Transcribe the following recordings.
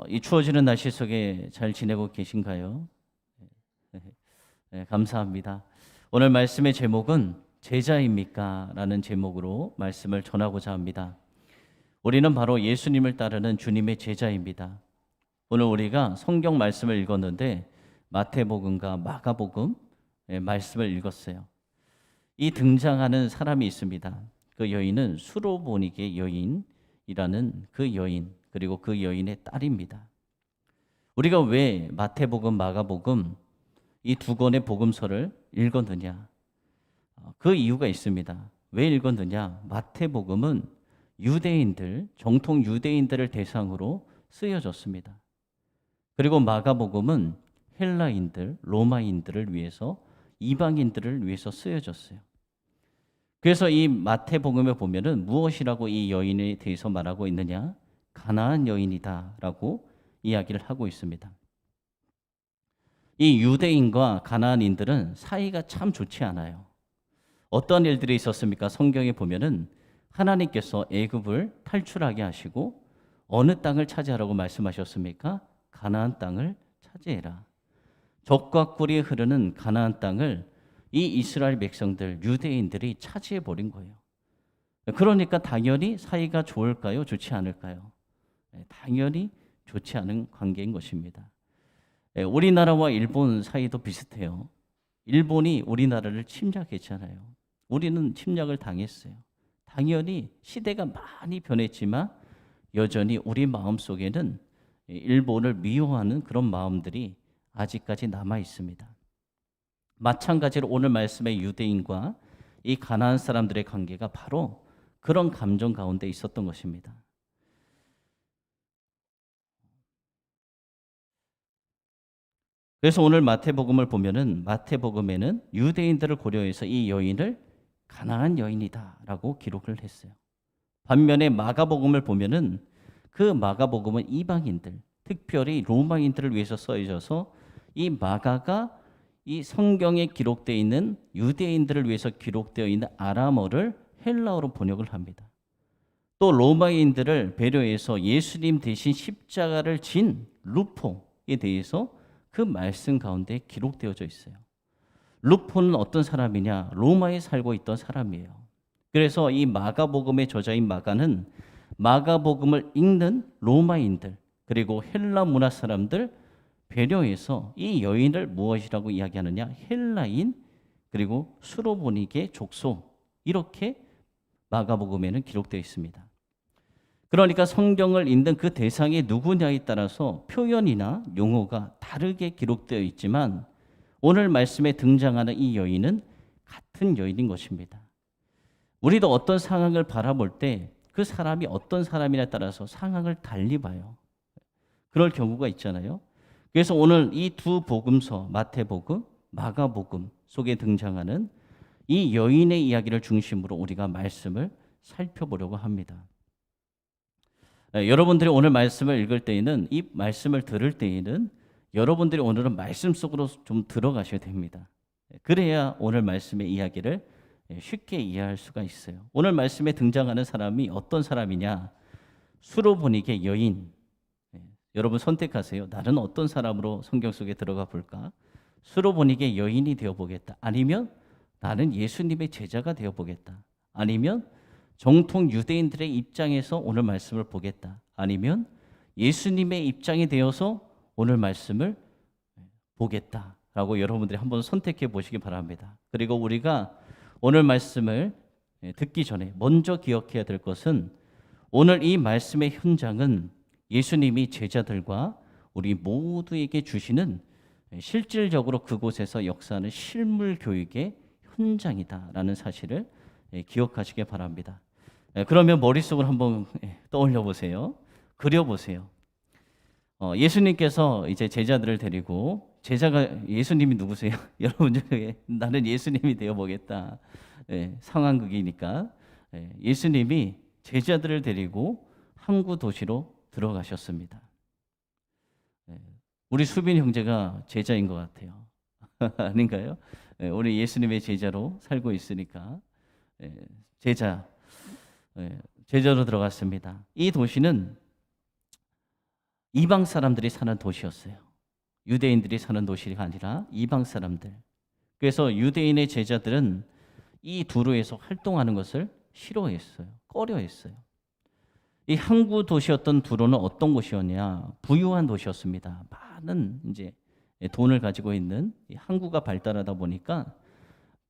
이 추워지는 날씨 속에 잘 지내고 계신가요? 네, 감사합니다. 오늘 말씀의 제목은 제자입니까? 라는 제목으로 말씀을 전하고자 합니다. 우리는 바로 예수님을 따르는 주님의 제자입니다. 오늘 우리가 성경 말씀을 읽었는데 마태복음과 마가복음 말씀을 읽었어요. 이 등장하는 사람이 있습니다. 그 여인은 수로보니게 여인이라는 그 여인, 그리고 그 여인의 딸입니다. 우리가 왜 마태복음, 마가복음 이 두 권의 복음서를 읽었느냐? 그 이유가 있습니다. 왜 읽었느냐? 마태복음은 유대인들, 정통 유대인들을 대상으로 쓰여졌습니다. 그리고 마가복음은 헬라인들, 로마인들을 위해서, 이방인들을 위해서 쓰여졌어요. 그래서 이 마태복음에 보면은 무엇이라고 이 여인에 대해서 말하고 있느냐? 가나안 여인이다라고 이야기를 하고 있습니다. 이 유대인과 가나안인들은 사이가 참 좋지 않아요. 어떤 일들이 있었습니까? 성경에 보면은 하나님께서 애굽을 탈출하게 하시고 어느 땅을 차지하라고 말씀하셨습니까? 가나안 땅을 차지해라. 적과 꿀이 흐르는 가나안 땅을 이 이스라엘 백성들, 유대인들이 차지해 버린 거예요. 그러니까 당연히 사이가 좋을까요? 좋지 않을까요? 당연히 좋지 않은 관계인 것입니다. 우리나라와 일본 사이도 비슷해요. 일본이 우리나라를 침략했잖아요. 우리는 침략을 당했어요. 당연히 시대가 많이 변했지만 여전히 우리 마음속에는 일본을 미워하는 그런 마음들이 아직까지 남아 있습니다. 마찬가지로 오늘 말씀의 유대인과 이 가나안 사람들의 관계가 바로 그런 감정 가운데 있었던 것입니다. 그래서 오늘 마태복음을 보면은 마태복음에는 유대인들을 고려해서 이 여인을 가나안 여인이다라고 기록을 했어요. 반면에 마가복음을 보면은 그 마가복음은 이방인들, 특별히 로마인들을 위해서 써져서 이 마가가 이 성경에 기록되어 있는 유대인들을 위해서 기록되어 있는 아람어를 헬라어로 번역을 합니다. 또 로마인들을 배려해서 예수님 대신 십자가를 진 루포에 대해서 그 말씀 가운데 기록되어져 있어요. 루포는 어떤 사람이냐? 로마에 살고 있던 사람이에요. 그래서 이 마가복음의 저자인 마가는 마가복음을 읽는 로마인들 그리고 헬라 문화 사람들 배려해서 이 여인을 무엇이라고 이야기하느냐? 헬라인 그리고 수로보니게 족속 이렇게 마가복음에는 기록되어 있습니다. 그러니까 성경을 읽는 그 대상이 누구냐에 따라서 표현이나 용어가 다르게 기록되어 있지만 오늘 말씀에 등장하는 이 여인은 같은 여인인 것입니다. 우리도 어떤 상황을 바라볼 때 그 사람이 어떤 사람이냐에 따라서 상황을 달리 봐요. 그럴 경우가 있잖아요. 그래서 오늘 이 두 복음서 마태복음, 마가복음 속에 등장하는 이 여인의 이야기를 중심으로 우리가 말씀을 살펴보려고 합니다. 여러분들이 오늘 말씀을 읽을 때에는 이 말씀을 들을 때에는 여러분들이 오늘은 말씀 속으로 좀 들어가셔야 됩니다. 그래야 오늘 말씀의 이야기를 쉽게 이해할 수가 있어요. 오늘 말씀에 등장하는 사람이 어떤 사람이냐? 수로보니게 여인. 여러분 선택하세요. 나는 어떤 사람으로 성경 속에 들어가 볼까? 수로보니게 여인이 되어 보겠다. 아니면 나는 예수님의 제자가 되어 보겠다. 아니면 정통 유대인들의 입장에서 오늘 말씀을 보겠다. 아니면 예수님의 입장이 되어서 오늘 말씀을 보겠다라고 여러분들이 한번 선택해 보시기 바랍니다. 그리고 우리가 오늘 말씀을 듣기 전에 먼저 기억해야 될 것은 오늘 이 말씀의 현장은 예수님이 제자들과 우리 모두에게 주시는 실질적으로 그곳에서 역사하는 실물 교육의 현장이다라는 사실을 기억하시기 바랍니다. 그러면 머릿속으로 한번 떠올려 보세요. 그려 보세요. 예수님께서 이제 제자들을 데리고 제자가 예수님이 누구세요? 여러분 중에 나는 예수님이 되어 보겠다. 상황극이니까 예수님이 제자들을 데리고 항구 도시로 들어가셨습니다. 우리 수빈 형제가 제자인 것 같아요. 아닌가요? 우리 예수님의 제자로 살고 있으니까 제자로 들어갔습니다. 이 도시는 이방 사람들이 사는 도시였어요. 유대인들이 사는 도시가 아니라 이방 사람들. 그래서 유대인의 제자들은 이 두로에서 활동하는 것을 싫어했어요. 꺼려했어요. 이 항구 도시였던 두로는 어떤 곳이었냐? 부유한 도시였습니다. 많은 이제 돈을 가지고 있는 이 항구가 발달하다 보니까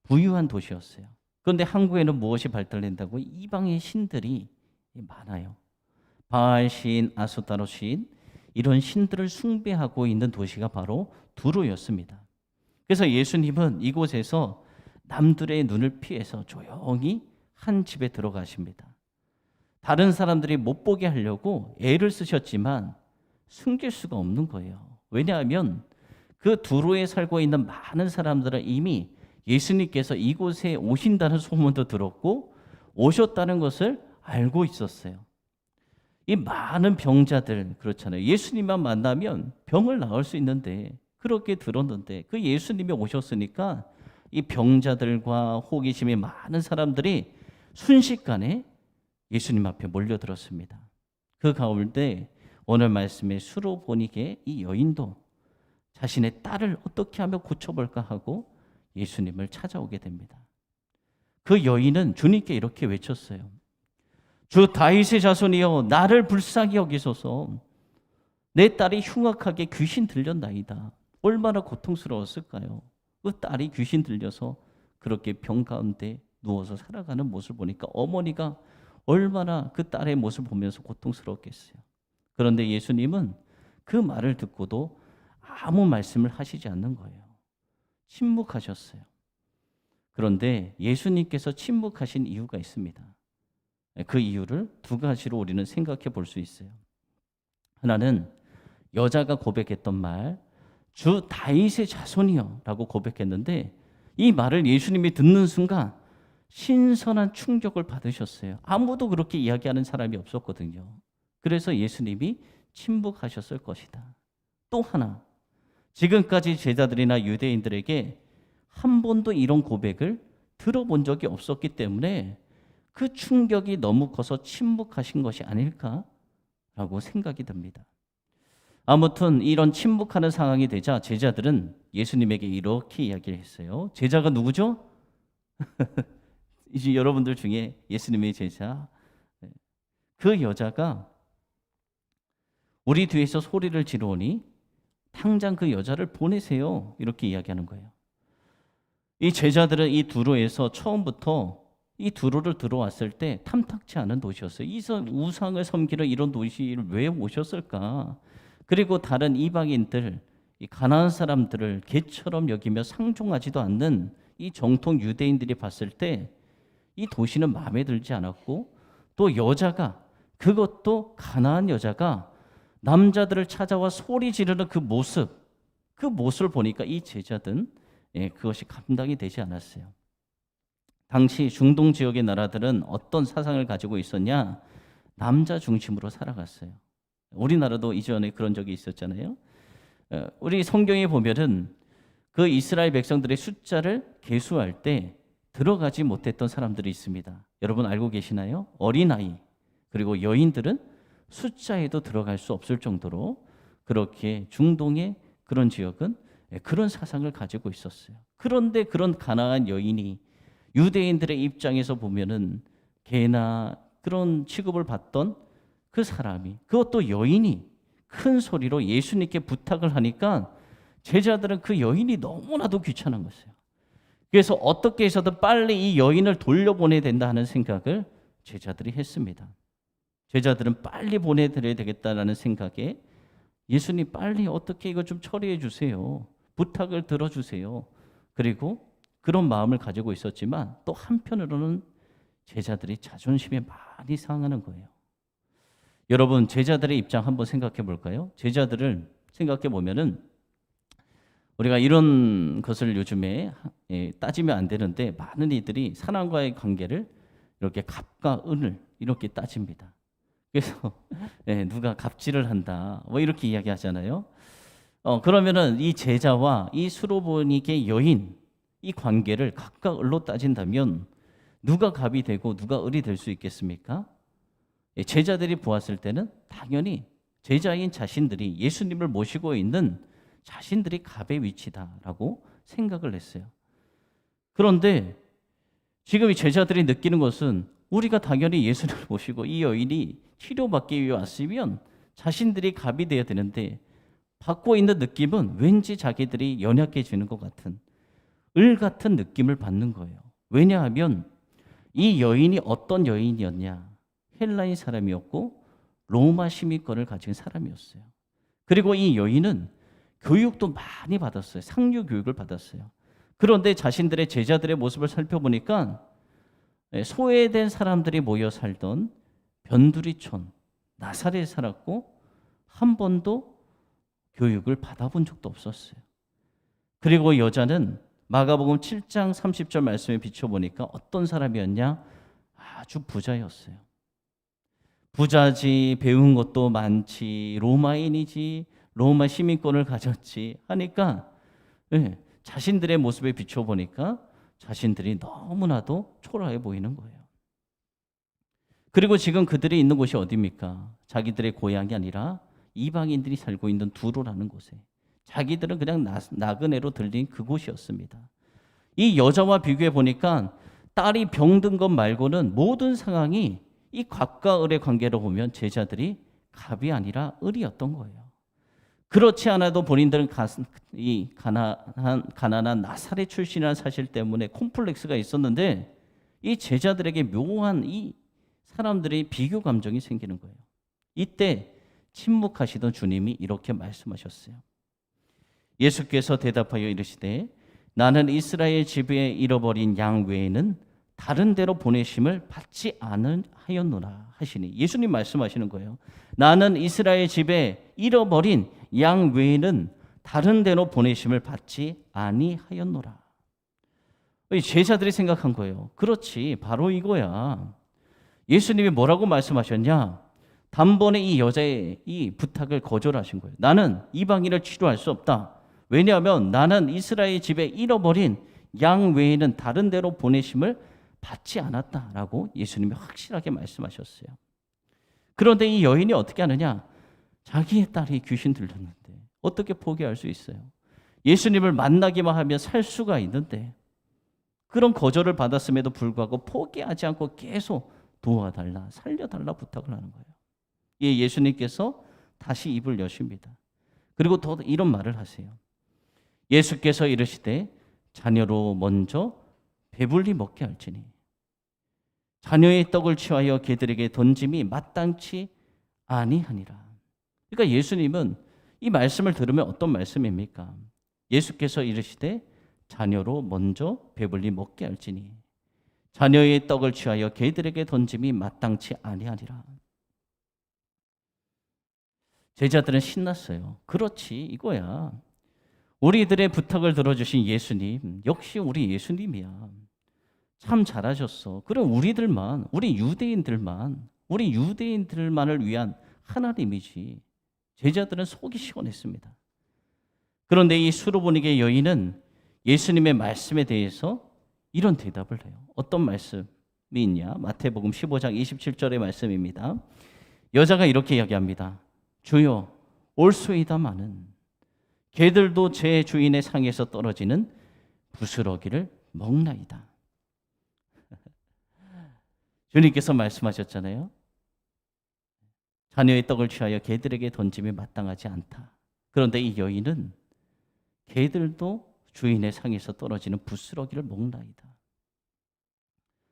부유한 도시였어요. 그런데 항구에는 무엇이 발달된다고? 이방의 신들이 많아요. 바알 신, 아스타로 신, 이런 신들을 숭배하고 있는 도시가 바로 두로였습니다. 그래서 예수님은 이곳에서 남들의 눈을 피해서 조용히 한 집에 들어가십니다. 다른 사람들이 못 보게 하려고 애를 쓰셨지만 숨길 수가 없는 거예요. 왜냐하면 그 두로에 살고 있는 많은 사람들은 이미 예수님께서 이곳에 오신다는 소문도 들었고 오셨다는 것을 알고 있었어요. 이 많은 병자들 그렇잖아요. 예수님만 만나면 병을 나을 수 있는데 그렇게 들었는데 그 예수님이 오셨으니까 이 병자들과 호기심이 많은 사람들이 순식간에 예수님 앞에 몰려들었습니다. 그 가운데 오늘 말씀의 수로보니게 이 여인도 자신의 딸을 어떻게 하면 고쳐볼까 하고 예수님을 찾아오게 됩니다. 그 여인은 주님께 이렇게 외쳤어요. 주 다윗의 자손이여 나를 불쌍히 여기소서. 내 딸이 흉악하게 귀신 들렸나이다. 얼마나 고통스러웠을까요? 그 딸이 귀신 들려서 그렇게 병 가운데 누워서 살아가는 모습을 보니까 어머니가 얼마나 그 딸의 모습을 보면서 고통스러웠겠어요. 그런데 예수님은 그 말을 듣고도 아무 말씀을 하시지 않는 거예요. 침묵하셨어요. 그런데 예수님께서 침묵하신 이유가 있습니다. 그 이유를 두 가지로 우리는 생각해 볼 수 있어요. 하나는 여자가 고백했던 말, 주 다윗의 자손이여 라고 고백했는데 이 말을 예수님이 듣는 순간 신선한 충격을 받으셨어요. 아무도 그렇게 이야기하는 사람이 없었거든요. 그래서 예수님이 침묵하셨을 것이다. 또 하나, 지금까지 제자들이나 유대인들에게 한 번도 이런 고백을 들어본 적이 없었기 때문에 그 충격이 너무 커서 침묵하신 것이 아닐까라고 생각이 듭니다. 아무튼 이런 침묵하는 상황이 되자 제자들은 예수님에게 이렇게 이야기를 했어요. 제자가 누구죠? 이제 여러분들 중에 예수님의 제자, 그 여자가 우리 뒤에서 소리를 지르오니 당장 그 여자를 보내세요. 이렇게 이야기하는 거예요. 이 제자들은 이 두로에서 처음부터 이 두로를 들어왔을 때 탐탁치 않은 도시였어요. 이 우상을 섬기는 이런 도시를 왜 오셨을까? 그리고 다른 이방인들, 이 가나안 사람들을 개처럼 여기며 상종하지도 않는 이 정통 유대인들이 봤을 때 이 도시는 마음에 들지 않았고 또 여자가, 그것도 가나안 여자가 남자들을 찾아와 소리 지르는 그 모습을 보니까 이 제자들은 그것이 감당이 되지 않았어요. 당시 중동 지역의 나라들은 어떤 사상을 가지고 있었냐? 남자 중심으로 살아갔어요. 우리나라도 이전에 그런 적이 있었잖아요. 우리 성경에 보면은 그 이스라엘 백성들의 숫자를 계수할 때 들어가지 못했던 사람들이 있습니다. 여러분 알고 계시나요? 어린아이 그리고 여인들은 숫자에도 들어갈 수 없을 정도로 그렇게 중동의 그런 지역은 그런 사상을 가지고 있었어요. 그런데 그런 가나안 여인이 유대인들의 입장에서 보면은 개나 그런 취급을 받던 그 사람이, 그것도 여인이 큰 소리로 예수님께 부탁을 하니까 제자들은 그 여인이 너무나도 귀찮은 것이에요. 그래서 어떻게 해서든 빨리 이 여인을 돌려보내야 된다 하는 생각을 제자들이 했습니다. 제자들은 빨리 보내드려야 되겠다라는 생각에 예수님 빨리 어떻게 이거 좀 처리해 주세요. 부탁을 들어주세요. 그리고 그런 마음을 가지고 있었지만 또 한편으로는 제자들이 자존심이 많이 상하는 거예요. 여러분 제자들의 입장 한번 생각해 볼까요? 제자들을 생각해 보면은 우리가 이런 것을 요즘에 따지면 안 되는데 많은 이들이 사람과의 관계를 이렇게 갑과 은을 이렇게 따집니다. 그래서 누가 갑질을 한다 뭐 이렇게 이야기하잖아요. 그러면은 이 제자와 이 수로보니게 여인 이 관계를 갑과 을로 따진다면 누가 갑이 되고 누가 을이 될 수 있겠습니까? 제자들이 보았을 때는 당연히 제자인 자신들이 예수님을 모시고 있는 자신들이 갑의 위치다라고 생각을 했어요. 그런데 지금 이 제자들이 느끼는 것은 우리가 당연히 예수님을 모시고 이 여인이 치료받기 위해 왔으면 자신들이 갑이 되어야 되는데 받고 있는 느낌은 왠지 자기들이 연약해지는 것 같은 을 같은 느낌을 받는 거예요. 왜냐하면 이 여인이 어떤 여인이었냐? 헬라인 사람이었고 로마 시민권을 가진 사람이었어요. 그리고 이 여인은 교육도 많이 받았어요. 상류 교육을 받았어요. 그런데 자신들의 제자들의 모습을 살펴보니까 소외된 사람들이 모여 살던 변두리촌 나사렛에 살았고 한 번도 교육을 받아본 적도 없었어요. 그리고 여자는 마가복음 7장 30절 말씀에 비춰보니까 어떤 사람이었냐? 아주 부자였어요. 부자지, 배운 것도 많지, 로마인이지, 로마 시민권을 가졌지 하니까 자신들의 모습에 비춰보니까 자신들이 너무나도 초라해 보이는 거예요. 그리고 지금 그들이 있는 곳이 어디입니까? 자기들의 고향이 아니라 이방인들이 살고 있는 두로라는 곳에 자기들은 그냥 나그네로 들린 그곳이었습니다. 이 여자와 비교해 보니까 딸이 병든 것 말고는 모든 상황이 이 갑과 을의 관계로 보면 제자들이 갑이 아니라 을이었던 거예요. 그렇지 않아도 본인들은 이 가난한 나사렛 출신이라는 사실 때문에 콤플렉스가 있었는데 이 제자들에게 묘한 이 사람들의 비교 감정이 생기는 거예요. 이때 침묵하시던 주님이 이렇게 말씀하셨어요. 예수께서 대답하여 이르시되 나는 이스라엘 집에 잃어버린 양 외에는 다른 데로 보내심을 받지 않으하였노라 하시니 예수님 말씀하시는 거예요. 나는 이스라엘 집에 잃어버린 양 외에는 다른 데로 보내심을 받지 아니하였노라. 제자들이 생각한 거예요. 그렇지, 바로 이거야. 예수님이 뭐라고 말씀하셨냐? 단번에 이 여자의 이 부탁을 거절하신 거예요. 나는 이방인을 치료할 수 없다. 왜냐하면 나는 이스라엘 집에 잃어버린 양 외에는 다른 데로 보내심을 받지 않았다라고 예수님이 확실하게 말씀하셨어요. 그런데 이 여인이 어떻게 하느냐? 자기의 딸이 귀신 들렸는데 어떻게 포기할 수 있어요? 예수님을 만나기만 하면 살 수가 있는데 그런 거절을 받았음에도 불구하고 포기하지 않고 계속 도와달라, 살려달라 부탁을 하는 거예요. 예수님께서 다시 입을 여십니다. 그리고 더 이런 말을 하세요. 예수께서 이르시되 자녀로 먼저 배불리 먹게 할지니 자녀의 떡을 취하여 개들에게 던짐이 마땅치 아니하니라. 그러니까 예수님은 이 말씀을 들으면 어떤 말씀입니까? 예수께서 이르시되 자녀로 먼저 배불리 먹게 할지니 자녀의 떡을 취하여 개들에게 던짐이 마땅치 아니하니라. 제자들은 신났어요. 그렇지, 이거야. 우리들의 부탁을 들어주신 예수님, 역시 우리 예수님이야. 참 잘하셨어. 그럼 우리 유대인들만을 위한 하나님이지. 제자들은 속이 시원했습니다. 그런데 이 수르보니게 여인은 예수님의 말씀에 대해서 이런 대답을 해요. 어떤 말씀이 있냐? 마태복음 15장 27절의 말씀입니다. 여자가 이렇게 이야기합니다. 주여, 올소이다마는 개들도 제 주인의 상에서 떨어지는 부스러기를 먹나이다. 주님께서 말씀하셨잖아요. 자녀의 떡을 취하여 개들에게 던짐이 마땅하지 않다. 그런데 이 여인은 개들도 주인의 상에서 떨어지는 부스러기를 먹나이다.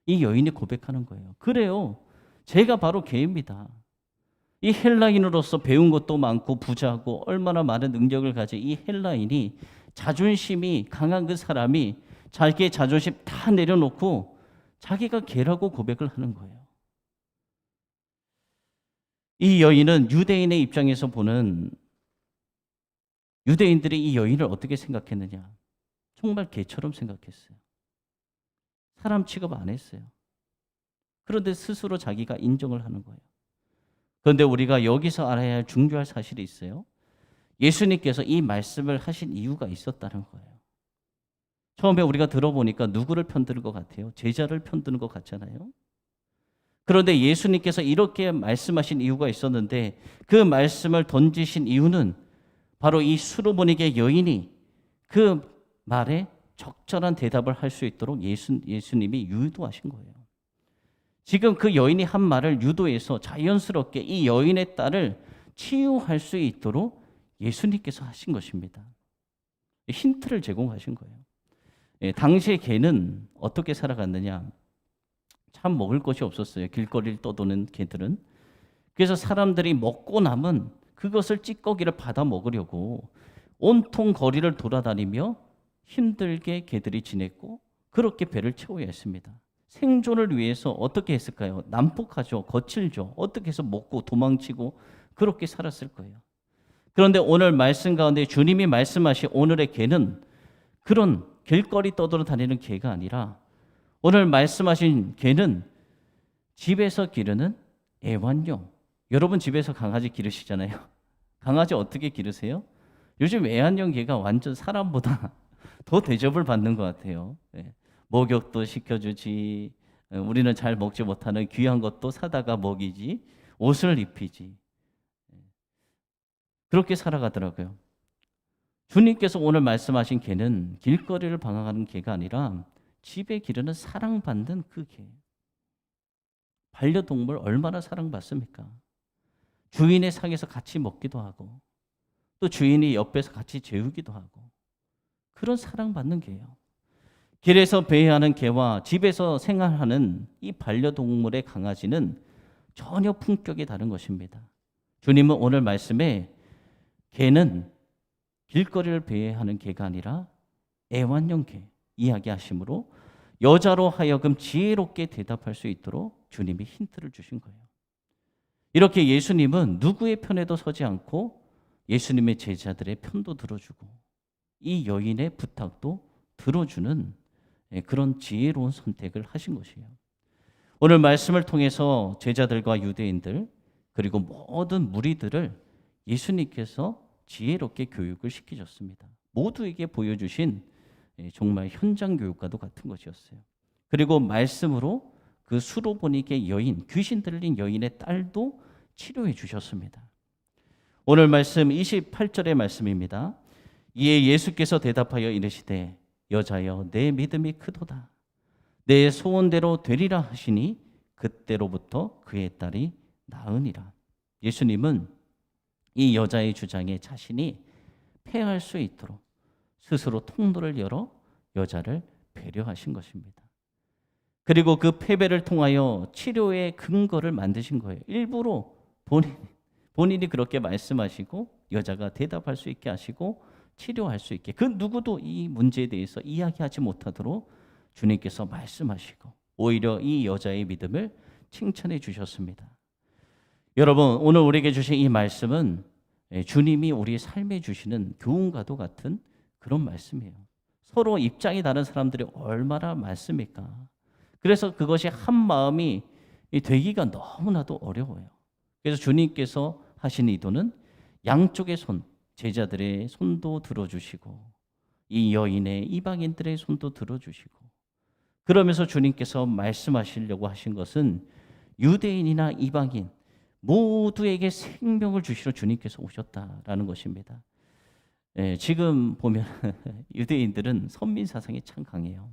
이 여인이 고백하는 거예요. 그래요. 제가 바로 개입니다. 이 헬라인으로서 배운 것도 많고 부자고 얼마나 많은 능력을 가진 이 헬라인이 자존심이 강한 그 사람이 자기의 자존심 다 내려놓고 자기가 개라고 고백을 하는 거예요. 이 여인은 유대인의 입장에서 보는 유대인들이 이 여인을 어떻게 생각했느냐? 정말 개처럼 생각했어요. 사람 취급 안 했어요. 그런데 스스로 자기가 인정을 하는 거예요. 그런데 우리가 여기서 알아야 할 중요한 사실이 있어요. 예수님께서 이 말씀을 하신 이유가 있었다는 거예요. 처음에 우리가 들어보니까 누구를 편드는 것 같아요? 제자를 편드는 것 같잖아요. 그런데 예수님께서 이렇게 말씀하신 이유가 있었는데 그 말씀을 던지신 이유는 바로 이 수로보니게 여인이 그 말에 적절한 대답을 할 수 있도록 예수님이 유도하신 거예요. 지금 그 여인이 한 말을 유도해서 자연스럽게 이 여인의 딸을 치유할 수 있도록 예수님께서 하신 것입니다. 힌트를 제공하신 거예요. 당시의 개는 어떻게 살아갔느냐? 참 먹을 것이 없었어요. 길거리를 떠도는 개들은. 그래서 사람들이 먹고 남은 그것을 찌꺼기를 받아 먹으려고 온통 거리를 돌아다니며 힘들게 개들이 지냈고 그렇게 배를 채워야 했습니다. 생존을 위해서 어떻게 했을까요? 난폭하죠. 거칠죠. 어떻게 해서 먹고 도망치고 그렇게 살았을 거예요. 그런데 오늘 말씀 가운데 주님이 말씀하신 오늘의 개는 그런 길거리 떠돌아다니는 개가 아니라 오늘 말씀하신 개는 집에서 기르는 애완용. 여러분 집에서 강아지 기르시잖아요. 강아지 어떻게 기르세요? 요즘 애완용 개가 완전 사람보다 더 대접을 받는 것 같아요. 목욕도 시켜주지, 우리는 잘 먹지 못하는 귀한 것도 사다가 먹이지, 옷을 입히지. 그렇게 살아가더라고요. 주님께서 오늘 말씀하신 개는 길거리를 방황하는 개가 아니라 집에 기르는 사랑받는 그 개. 반려동물 얼마나 사랑받습니까? 주인의 상에서 같이 먹기도 하고 또 주인이 옆에서 같이 재우기도 하고 그런 사랑받는 개예요. 길에서 배회하는 개와 집에서 생활하는 이 반려동물의 강아지는 전혀 품격이 다른 것입니다. 주님은 오늘 말씀에 개는 길거리를 배회하는 개가 아니라 애완용 개 이야기하심으로 여자로 하여금 지혜롭게 대답할 수 있도록 주님이 힌트를 주신 거예요. 이렇게 예수님은 누구의 편에도 서지 않고 예수님의 제자들의 편도 들어주고 이 여인의 부탁도 들어주는 그런 지혜로운 선택을 하신 것이에요. 오늘 말씀을 통해서 제자들과 유대인들 그리고 모든 무리들을 예수님께서 지혜롭게 교육을 시키셨습니다. 모두에게 보여주신 정말 현장 교육과도 같은 것이었어요. 그리고 말씀으로 그 수로보니게 여인, 귀신 들린 여인의 딸도 치료해 주셨습니다. 오늘 말씀 28절의 말씀입니다. 이에 예수께서 대답하여 이르시되 여자여 내 믿음이 크도다. 내 소원대로 되리라 하시니 그때로부터 그의 딸이 나으니라. 예수님은 이 여자의 주장에 자신이 패할 수 있도록 스스로 통로를 열어 여자를 배려하신 것입니다. 그리고 그 패배를 통하여 치료의 근거를 만드신 거예요. 일부러 본인이 그렇게 말씀하시고 여자가 대답할 수 있게 하시고 치료할 수 있게 그 누구도 이 문제에 대해서 이야기하지 못하도록 주님께서 말씀하시고 오히려 이 여자의 믿음을 칭찬해 주셨습니다. 여러분 오늘 우리에게 주신 이 말씀은 주님이 우리 삶에 주시는 교훈과도 같은 그런 말씀이에요. 서로 입장이 다른 사람들이 얼마나 많습니까? 그래서 그것이 한 마음이 되기가 너무나도 어려워요. 그래서 주님께서 하신 의도는 양쪽의 손, 제자들의 손도 들어주시고 이 여인의 이방인들의 손도 들어주시고 그러면서 주님께서 말씀하시려고 하신 것은 유대인이나 이방인 모두에게 생명을 주시러 주님께서 오셨다라는 것입니다. 지금 보면 유대인들은 선민 사상이 참 강해요.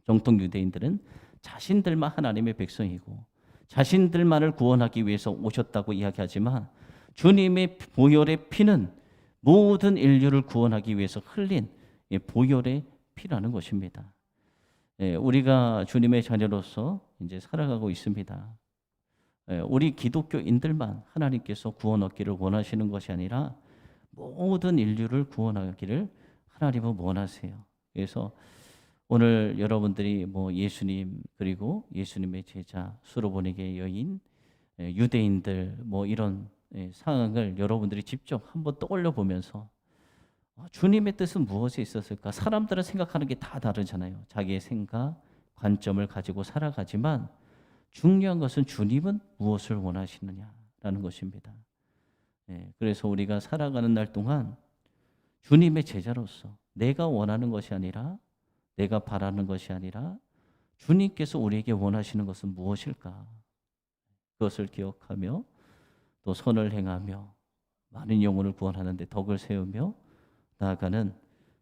정통 유대인들은 자신들만 하나님의 백성이고 자신들만을 구원하기 위해서 오셨다고 이야기하지만 주님의 보혈의 피는 모든 인류를 구원하기 위해서 흘린 보혈의 피라는 것입니다. 우리가 주님의 자녀로서 이제 살아가고 있습니다. 우리 기독교인들만 하나님께서 구원 얻기를 원하시는 것이 아니라 모든 인류를 구원하기를 하나님은 원하세요. 그래서 오늘 여러분들이 뭐 예수님 그리고 예수님의 제자 수로보니게 여인 유대인들 뭐 이런 상황을 여러분들이 직접 한번 떠올려 보면서 주님의 뜻은 무엇에 있었을까? 사람들은 생각하는 게 다 다르잖아요. 자기의 생각, 관점을 가지고 살아가지만 중요한 것은 주님은 무엇을 원하시느냐라는 것입니다. 그래서 우리가 살아가는 날 동안 주님의 제자로서 내가 원하는 것이 아니라 내가 바라는 것이 아니라 주님께서 우리에게 원하시는 것은 무엇일까? 그것을 기억하며 또 선을 행하며 많은 영혼을 구원하는 데 덕을 세우며 나아가는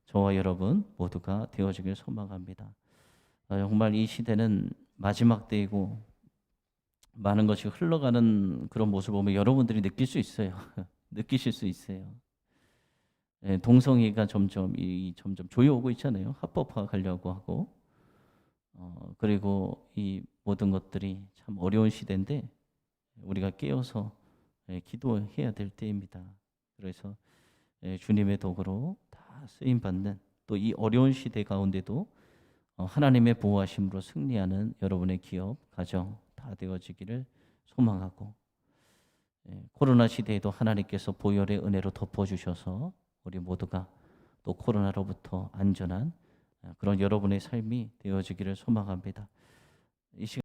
저와 여러분 모두가 되어지길 소망합니다. 정말 이 시대는 마지막 때이고 많은 것이 흘러가는 그런 모습을 보면 여러분들이 느낄 수 있어요. 느끼실 수 있어요. 예, 동성애가 점점 조여오고 있잖아요. 합법화 가려고 하고 그리고 이 모든 것들이 참 어려운 시대인데 우리가 깨어서 기도해야 될 때입니다. 그래서 주님의 도구로 다 쓰임 받는 또 이 어려운 시대 가운데도 하나님의 보호하심으로 승리하는 여러분의 기업, 가정 다 되어지기를 소망하고 코로나 시대에도 하나님께서 보혈의 은혜로 덮어주셔서 우리 모두가 또 코로나로부터 안전한 그런 여러분의 삶이 되어지기를 소망합니다. 이 시간